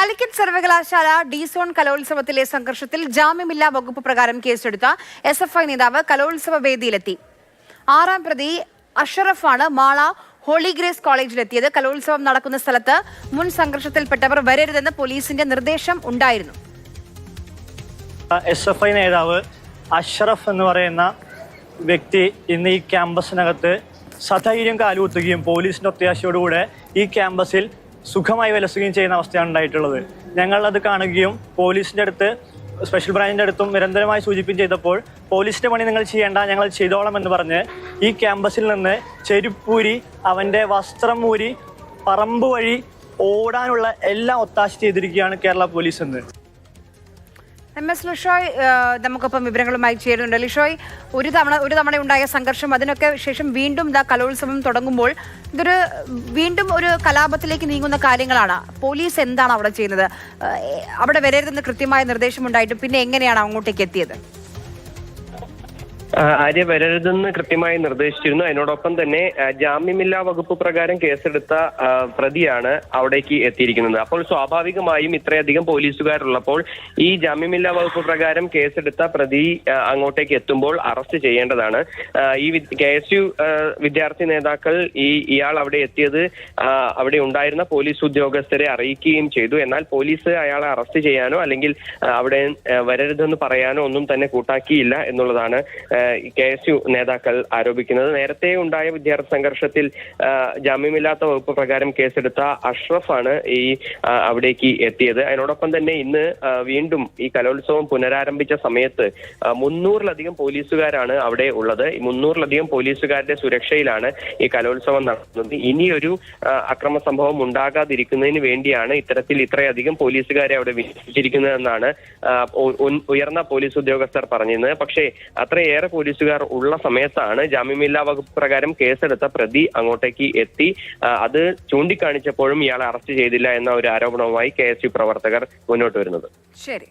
കാലിക്കറ്റ് സർവകലാശാല ഡി-സോൺ കലോത്സവത്തിലെ സംഘർഷത്തിൽ ജാമ്യമില്ലാ വകുപ്പ് പ്രകാരം കേസെടുത്ത എസ്എഫ്ഐ നേതാവ് കലോത്സവ വേദിയിലെത്തി. 6-ാം പ്രതി അഷറഫാണ് മാള ഹോളി ഗ്രേസ് കോളേജിലെത്തിയത്. കലോത്സവം നടക്കുന്ന സ്ഥലത്ത് മുൻ സംഘർഷത്തിൽപ്പെട്ടവർ വരരുതെന്ന് പോലീസിന്റെ നിർദ്ദേശം ഉണ്ടായിരുന്നു. എസ്എഫ്ഐ നേതാവ് അഷറഫ് എന്ന് പറയുന്ന വ്യക്തി ഇന്ന് ഈ ക്യാമ്പസിനകത്ത് സധൈര്യം കാലുകുത്തുകയും പോലീസിന്റെ ഒത്താശയോടുകൂടെ ഈ ക്യാമ്പസിൽ സുഖമായി വിലസുകയും ചെയ്യുന്ന അവസ്ഥയാണ് ഉണ്ടായിട്ടുള്ളത്. ഞങ്ങളത് കാണുകയും പോലീസിന്റെ അടുത്ത് സ്പെഷ്യൽ ബ്രാഞ്ചിന്റെ അടുത്തും നിരന്തരമായി സൂചിപ്പിക്കുകയും ചെയ്തപ്പോൾ പോലീസിന്റെ പണി നിങ്ങൾ ചെയ്യേണ്ട, ഞങ്ങൾ ചെയ്തോളാം എന്ന് പറഞ്ഞ് ഈ ക്യാമ്പസിൽ നിന്ന് ചെരുപ്പൂരി അവന്റെ വസ്ത്രം ഊരി പറമ്പ് വഴി ഓടാനുള്ള എല്ലാം ഒത്താശ ചെയ്തിരിക്കുകയാണ് കേരള പോലീസ് എന്ന്. MS ലിഷോയ് നമുക്കൊപ്പം വിവരങ്ങളുമായി ചേരുന്നുണ്ട്. ലിഷോയ്, ഒരു തവണ ഉണ്ടായ സംഘർഷം, അതിനൊക്കെ ശേഷം വീണ്ടും കലോത്സവം തുടങ്ങുമ്പോൾ ഇതൊരു വീണ്ടും ഒരു കലാപത്തിലേക്ക് നീങ്ങുന്ന കാര്യങ്ങളാണ്. പോലീസ് എന്താണ് അവിടെ ചെയ്യുന്നത്? അവിടെ വരരുതെന്ന് കൃത്യമായ നിർദ്ദേശമുണ്ടായിട്ടും പിന്നെ എങ്ങനെയാണ് അങ്ങോട്ടേക്ക് എത്തിയത്? ആര്യ വരരുതെന്ന് കൃത്യമായി നിർദ്ദേശിച്ചിരുന്നു. അതിനോടൊപ്പം തന്നെ ജാമ്യമില്ലാ വകുപ്പ് പ്രകാരം കേസെടുത്ത പ്രതിയാണ് അവിടേക്ക് എത്തിയിരിക്കുന്നത്. അപ്പോൾ സ്വാഭാവികമായും ഇത്രയധികം പോലീസുകാരുള്ളപ്പോൾ ഈ ജാമ്യമില്ലാ വകുപ്പ് പ്രകാരം കേസെടുത്ത പ്രതി അങ്ങോട്ടേക്ക് എത്തുമ്പോൾ അറസ്റ്റ് ചെയ്യേണ്ടതാണ്. ഈ KSU വിദ്യാർത്ഥി നേതാക്കൾ ഇയാൾ അവിടെ എത്തിയത് അവിടെ ഉണ്ടായിരുന്ന പോലീസ് ഉദ്യോഗസ്ഥരെ അറിയിക്കുകയും ചെയ്തു. എന്നാൽ പോലീസ് അയാളെ അറസ്റ്റ് ചെയ്യാനോ അല്ലെങ്കിൽ അവിടെ വരരുതെന്ന് പറയാനോ ഒന്നും തന്നെ കൂട്ടാക്കിയില്ല എന്നുള്ളതാണ് KSU നേതാക്കൾ ആരോപിക്കുന്നത്. നേരത്തെ ഉണ്ടായ വിദ്യാർത്ഥി സംഘർഷത്തിൽ ജാമ്യമില്ലാത്ത വകുപ്പ് പ്രകാരം കേസെടുത്ത അഷ്റഫാണ് അവിടേക്ക് എത്തിയത്. അതിനോടൊപ്പം തന്നെ ഇന്ന് വീണ്ടും ഈ കലോത്സവം പുനരാരംഭിച്ച സമയത്ത് 300-ലധികം പോലീസുകാരാണ് അവിടെ ഉള്ളത്. ഈ 300-ലധികം പോലീസുകാരുടെ സുരക്ഷയിലാണ് ഈ കലോത്സവം നടത്തുന്നത്. ഇനിയൊരു അക്രമ സംഭവം ഉണ്ടാകാതിരിക്കുന്നതിന് വേണ്ടിയാണ് ഇത്രയധികം പോലീസുകാരെ അവിടെ വിന്യസിച്ചിരിക്കുന്നതെന്നാണ് ഉയർന്ന പോലീസ് ഉദ്യോഗസ്ഥർ പറഞ്ഞിരുന്നത്. പക്ഷേ അത്രയേറെ പോലീസുകാർ ഉള്ള സമയത്താണ് ജാമ്യമില്ലാ വകുപ്പ് പ്രകാരം കേസെടുത്ത പ്രതി അങ്ങോട്ടേക്ക് എത്തി. അത് ചൂണ്ടിക്കാണിച്ചപ്പോഴും ഇയാളെ അറസ്റ്റ് ചെയ്തില്ല എന്ന ഒരു ആരോപണവുമായി KSU പ്രവർത്തകർ മുന്നോട്ട് വരുന്നത്. ശരി.